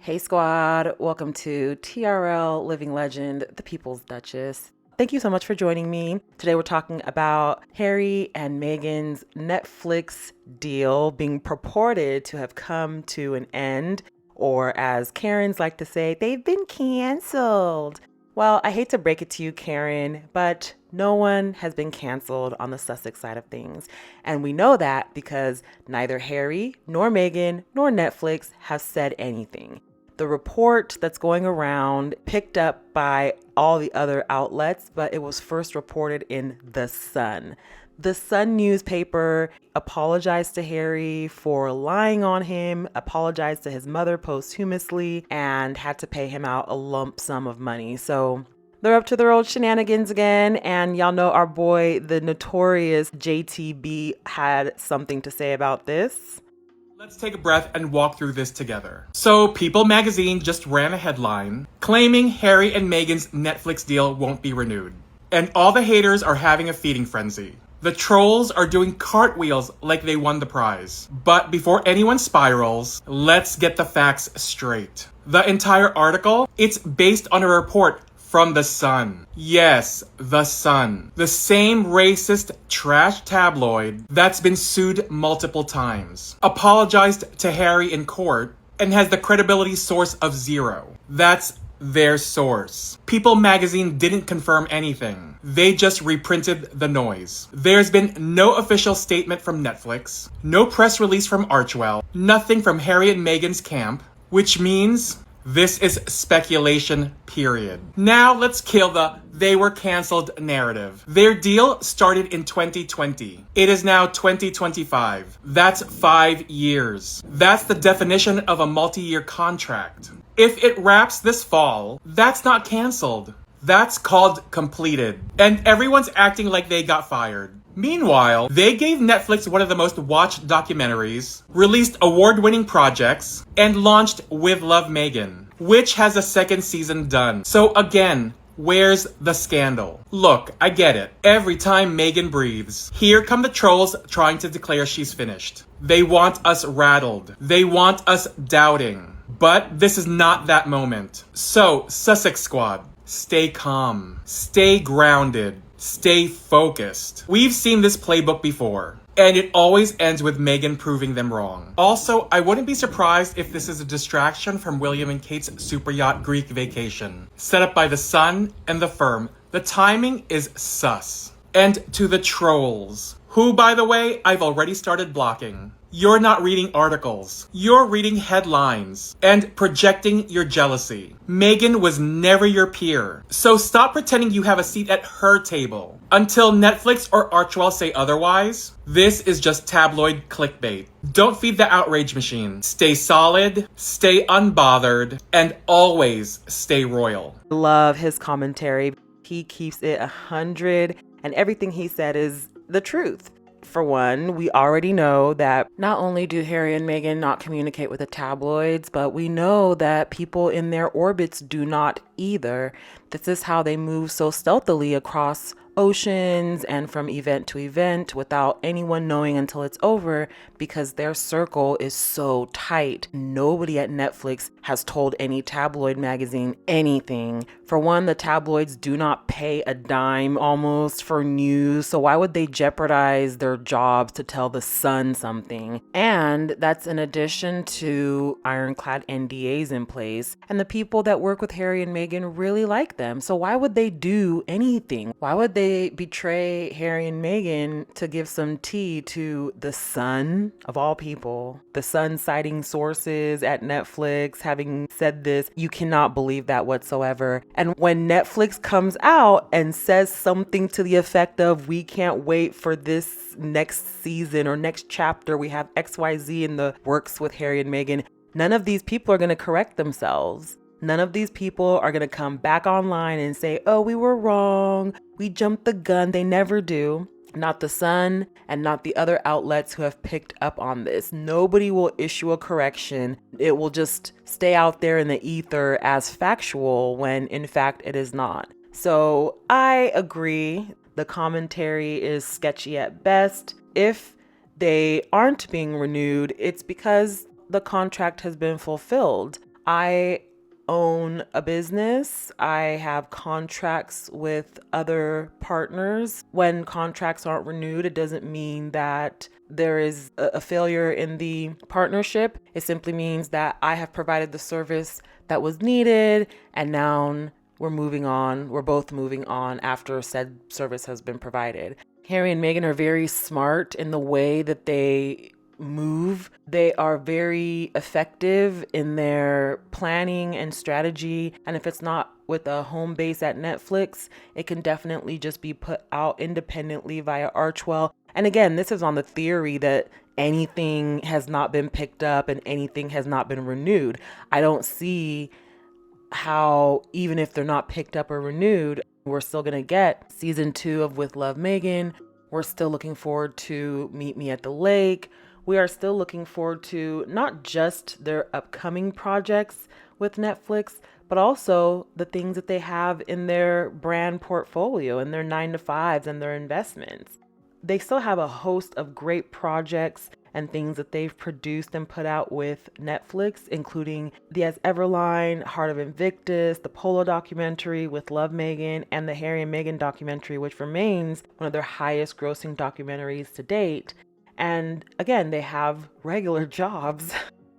Hey squad, welcome to TRL Living Legend, the People's Duchess. Thank you so much for joining me. Today we're talking about Harry and Meghan's Netflix deal being purported to have come to an end, or as Karens like to say, they've been canceled. Well, I hate to break it to you, Karen, but no one has been canceled on the Sussex side of things. And we know that because neither Harry, nor Meghan, nor Netflix have said anything. The report that's going around picked up by all the other outlets, but it was first reported in The Sun. The Sun newspaper apologized to Harry for lying on him, apologized to his mother posthumously, and had to pay him out a lump sum of money. So they're up to their old shenanigans again, and y'all know our boy, the notorious JTB, had something to say about this. Let's take a breath and walk through this together. So, People magazine just ran a headline claiming Harry and Meghan's Netflix deal won't be renewed. And all the haters are having a feeding frenzy. The trolls are doing cartwheels like they won the prize. But before anyone spirals, let's get the facts straight. The entire article, it's based on a report from The Sun. Yes, The Sun. The same racist trash tabloid that's been sued multiple times. Apologized to Harry in court and has the credibility source of zero. That's their source. People magazine didn't confirm anything. They just reprinted the noise. There's been no official statement from Netflix, no press release from Archwell, nothing from Harry and Meghan's camp, which means this is speculation, period. Now let's kill the they were canceled narrative. Their deal started in 2020. It is now 2025. That's 5 years. That's the definition of a multi-year contract. If it wraps this fall, that's not canceled. That's called completed. And everyone's acting like they got fired. Meanwhile, they gave Netflix one of the most watched documentaries, released award-winning projects, and launched With Love Meghan, which has a second season done. So again, where's the scandal? Look, I get it. Every time Meghan breathes, here come the trolls trying to declare she's finished. They want us rattled. They want us doubting. But this is not that moment. So, Sussex Squad, stay calm. Stay grounded. Stay focused. We've seen this playbook before, and it always ends with Meghan proving them wrong. Also, I wouldn't be surprised if this is a distraction from William and Kate's super yacht Greek vacation, set up by The Sun and the firm. The timing is sus. And to the trolls, who, by the way, I've already started blocking. You're not reading articles. You're reading headlines and projecting your jealousy. Meghan was never your peer. So stop pretending you have a seat at her table. Until Netflix or Archwell say otherwise, this is just tabloid clickbait. Don't feed the outrage machine. Stay solid, stay unbothered, and always stay royal. Love his commentary. He keeps it 100, and everything he said is the truth. For one, we already know that not only do Harry and Meghan not communicate with the tabloids, but we know that people in their orbits do not either. This is how they move so stealthily across oceans and from event to event without anyone knowing until it's over, because their circle is so tight. Nobody at Netflix has told any tabloid magazine anything. For one, the tabloids do not pay a dime almost for news, so why would they jeopardize their jobs to tell The Sun something? And that's in addition to ironclad NDAs in place, and the people that work with Harry and Meghan really like them, so why would they do anything? Why would they betray Harry and Meghan to give some tea to The Sun, of all people? The Sun citing sources at Netflix having said this. You cannot believe that whatsoever. And when Netflix comes out and says something to the effect of, we can't wait for this next season or next chapter, we have XYZ in the works with Harry and Meghan, none of these people are going to correct themselves. None of these people are going to come back online and say, oh, we were wrong, we jumped the gun. They never do. Not The Sun and not the other outlets who have picked up on this. Nobody will issue a correction. It will just stay out there in the ether as factual when in fact it is not. So I agree. The commentary is sketchy at best. If they aren't being renewed, it's because the contract has been fulfilled. I own a business. I have contracts with other partners. When contracts aren't renewed, it doesn't mean that there is a failure in the partnership. It simply means that I have provided the service that was needed, and now we're moving on. We're both moving on after said service has been provided. Harry and Meghan are very smart in the way that they move. They are very effective in their planning and strategy. And if it's not with a home base at Netflix, it can definitely just be put out independently via Archwell. And again, this is on the theory that anything has not been picked up and anything has not been renewed. I don't see how, even if they're not picked up or renewed, we're still going to get season 2 of With Love Meghan. We're still looking forward to Meet Me at the Lake. We are still looking forward to not just their upcoming projects with Netflix, but also the things that they have in their brand portfolio and their 9-to-5s and their investments. They still have a host of great projects and things that they've produced and put out with Netflix, including the As Everline, Heart of Invictus, the Polo documentary with Love Meghan, and the Harry and Meghan documentary, which remains one of their highest grossing documentaries to date. And again, they have regular jobs.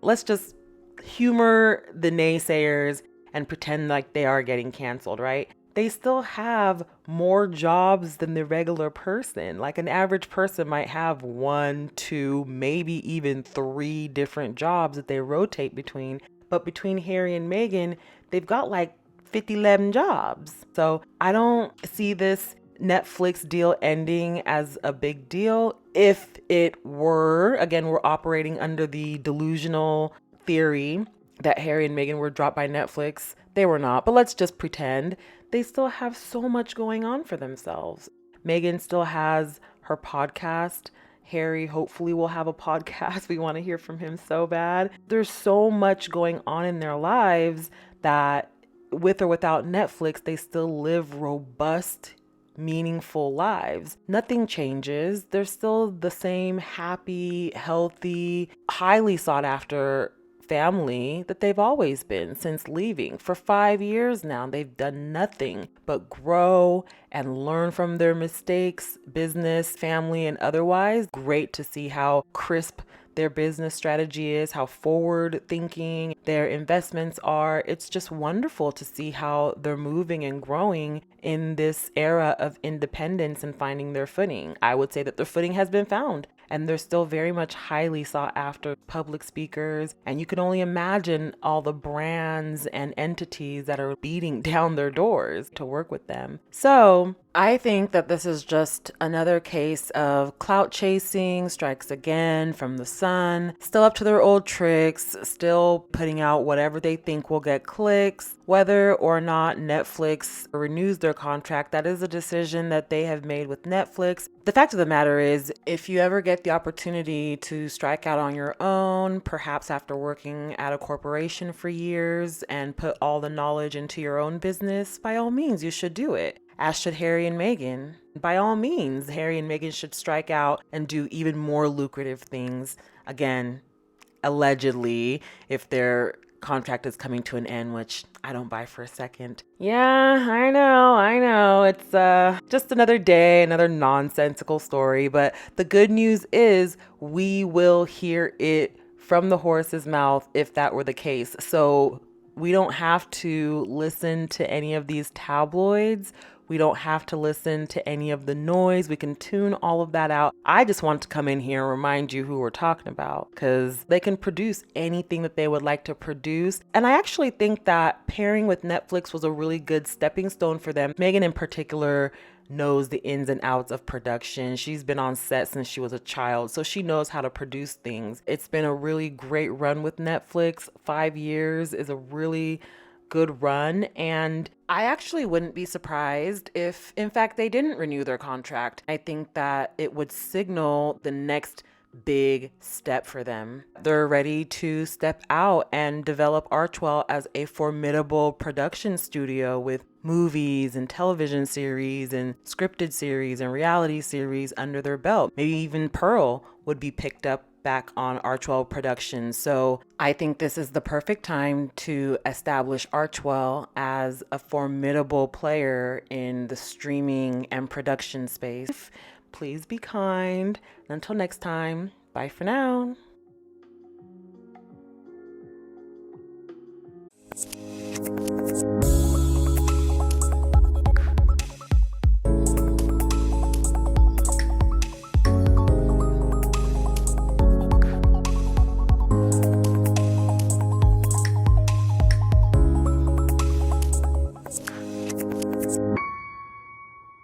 Let's just humor the naysayers and pretend like they are getting canceled, right? They still have more jobs than the regular person. Like an average person might have 1, 2, maybe even 3 different jobs that they rotate between. But between Harry and Meghan, they've got like 11 jobs. So I don't see this Netflix deal ending as a big deal. If it were, again, we're operating under the delusional theory that Harry and Meghan were dropped by Netflix. They were not, but let's just pretend. They still have so much going on for themselves. Meghan still has her podcast. Harry hopefully will have a podcast. We want to hear from him so bad. There's so much going on in their lives that with or without Netflix, they still live robust, meaningful lives. Nothing changes. They're still the same happy, healthy, highly sought after family that they've always been since leaving. For 5 years now, they've done nothing but grow and learn from their mistakes, business, family, and otherwise. Great to see how crisp their business strategy is, how forward thinking their investments are. It's just wonderful to see how they're moving and growing in this era of independence and finding their footing. I would say that their footing has been found, and they're still very much highly sought after public speakers. And you can only imagine all the brands and entities that are beating down their doors to work with them. So I think that this is just another case of clout chasing strikes again from the Sun. Still up to their old tricks, still putting out whatever they think will get clicks. Whether or not Netflix renews their contract, that is a decision that they have made with Netflix. The fact of the matter is, if you ever get the opportunity to strike out on your own, perhaps after working at a corporation for years and put all the knowledge into your own business, by all means, you should do it. As should Harry and Meghan. By all means, Harry and Meghan should strike out and do even more lucrative things. Again, allegedly, if their contract is coming to an end, which I don't buy for a second. Yeah, I know. It's just another day, another nonsensical story. But the good news is we will hear it from the horse's mouth if that were the case. So we don't have to listen to any of these tabloids. We don't have to listen to any of the noise. We can tune all of that out. I just want to come in here and remind you who we're talking about, because they can produce anything that they would like to produce. And I actually think that pairing with Netflix was a really good stepping stone for them. Meghan in particular knows the ins and outs of production. She's been on set since she was a child, so she knows how to produce things. It's been a really great run with Netflix. 5 years is a really good run, and I actually wouldn't be surprised if, in fact, they didn't renew their contract. I think that it would signal the next big step for them. They're ready to step out and develop Archwell as a formidable production studio with movies and television series and scripted series and reality series under their belt. Maybe even Pearl would be picked up back on Archwell Productions. So I think this is the perfect time to establish Archwell as a formidable player in the streaming and production space. Please be kind. Until next time, bye for now.